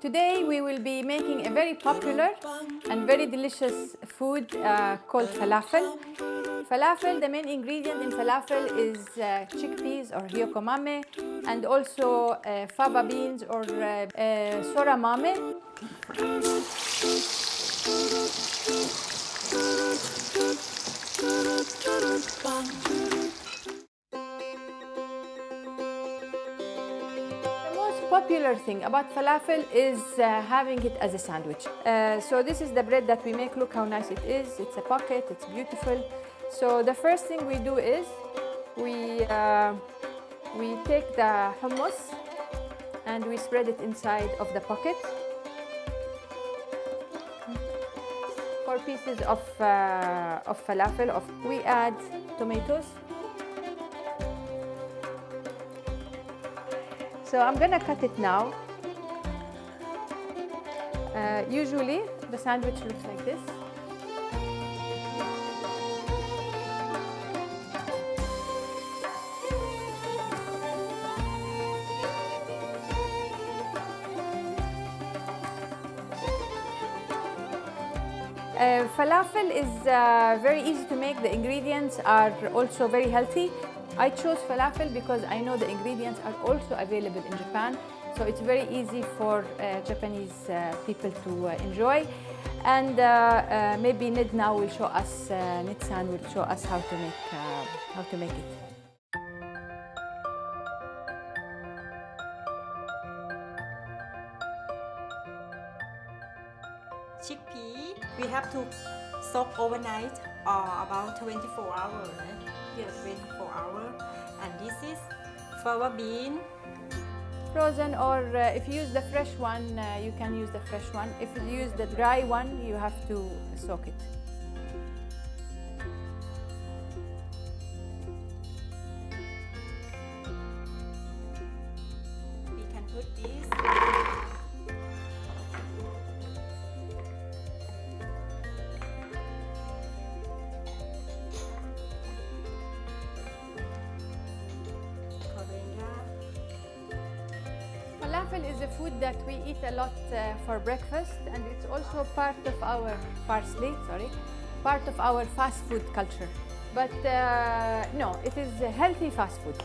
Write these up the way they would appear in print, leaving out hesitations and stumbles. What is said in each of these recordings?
Today we will be making a very popular and very delicious food called falafel. Falafel, the main ingredient in falafel is chickpeas or hiyoko mame, and also fava beans or sora mame. Popular thing about falafel is having it as a sandwich. So this is the bread that we make. Look how nice it is. It's a pocket, it's beautiful. So the first thing we do is we take the hummus and we spread it inside of the pocket. 4 pieces of falafel. We add tomatoes. So I'm gonna cut it now. Usually the sandwich looks like this. Falafel is very easy to make. The ingredients are also very healthy. I chose falafel because I know the ingredients are also available in Japan, so it's very easy for Japanese people to enjoy. And maybe Nid now will show us, Nid-san will show us how to make it. Chickpea, we have to soak overnight or about 24 hours. Yes, 24 hours. And this is fava bean. Frozen, or if you use the fresh one, you can use the fresh one. If you use the dry one, you have to soak it. We can put this. Falafel is a food that we eat a lot for breakfast, and it's also part of our part of our fast food culture. But no, it is a healthy fast food.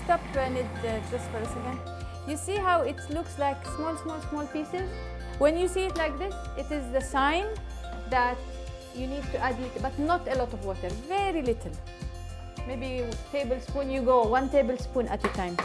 Stop it just for a second. You see how it looks like small pieces? When you see it like this, it is the sign that you need to add it, but not a lot of water, very little. Maybe a tablespoon, you go 1 tablespoon at a time.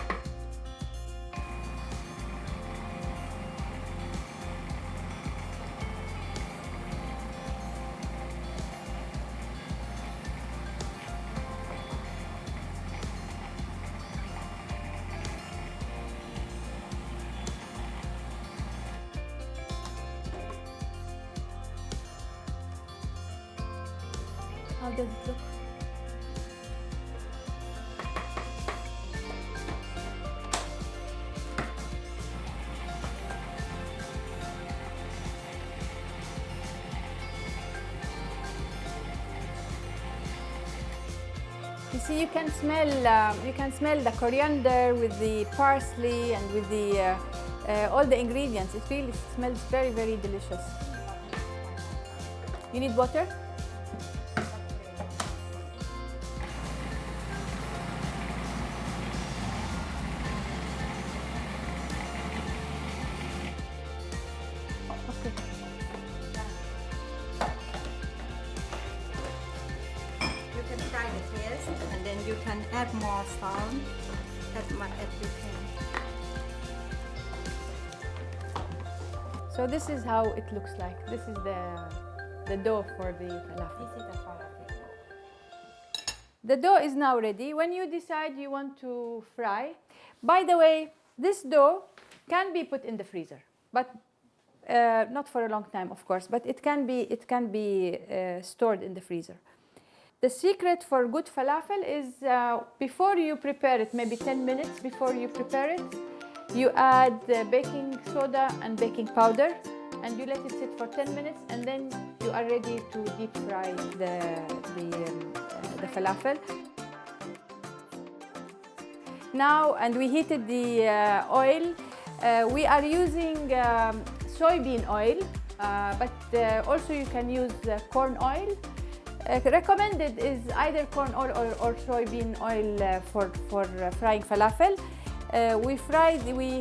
How does it look? You see, you can smell the coriander with the parsley and with the all the ingredients. It really smells very, very delicious. You need water? And then you can add more salt, as much as you can. So this is how it looks like. This is the dough for the falafel. This is the falafel. The dough is now ready. When you decide you want to fry, by the way, this dough can be put in the freezer, but not for a long time, of course, but it can be stored in the freezer. The secret for good falafel is before you prepare it, maybe 10 minutes before you prepare it, you add baking soda and baking powder and you let it sit for 10 minutes and then you are ready to deep fry the falafel. Now, and we heated the oil. We are using soybean oil, but also you can use corn oil. Recommended is either corn oil or soybean oil for frying falafel. We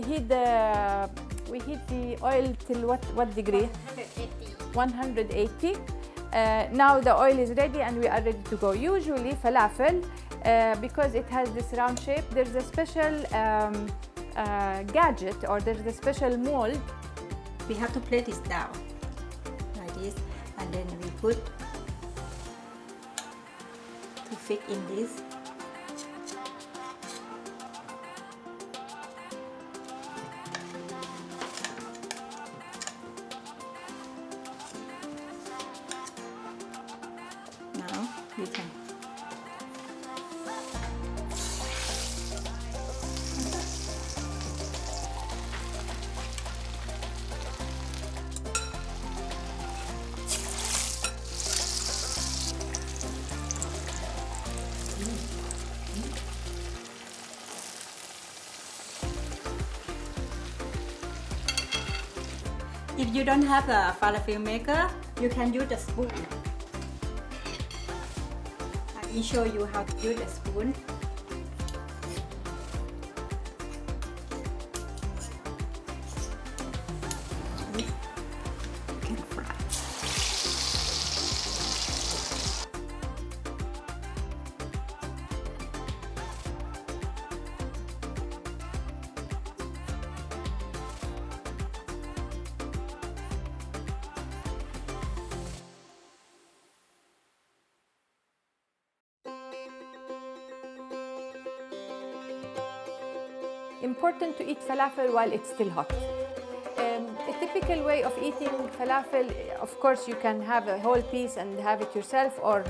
heat the oil till what degree? 180. Now the oil is ready and we are ready to go. Usually falafel, because it has this round shape, there's a special gadget or there's a special mold. We have to place this down like this, and then we put to fit in this. Now we can. If you don't have a falafel maker, you can use a spoon. I will show you how to use a spoon. You can fry. Important to eat falafel while it's still hot. A typical way of eating falafel, of course, you can have a whole piece and have it yourself, or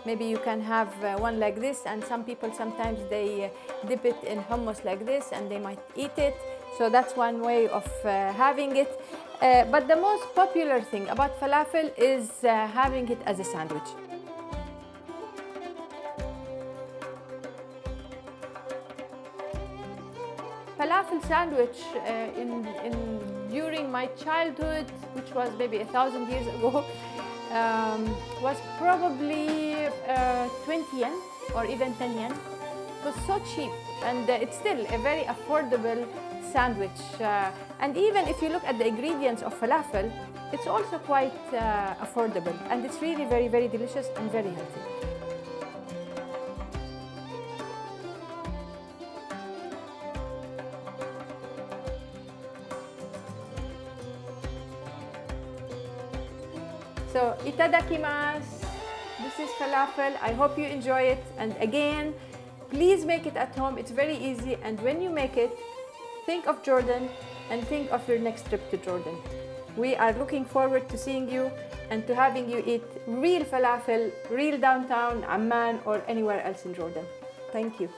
maybe you can have one like this, and some people sometimes they dip it in hummus like this and they might eat it. So that's one way of having it. But the most popular thing about falafel is having it as a sandwich. Falafel sandwich during my childhood, which was maybe 1,000 years ago, was probably 20 yen or even 10 yen. It was so cheap, and it's still a very affordable sandwich. And even if you look at the ingredients of falafel, it's also quite affordable, and it's really very, very delicious and very healthy. So, itadakimasu. This is falafel. I hope you enjoy it. And again, please make it at home. It's very easy. And when you make it, think of Jordan and think of your next trip to Jordan. We are looking forward to seeing you and to having you eat real falafel, real downtown Amman or anywhere else in Jordan. Thank you.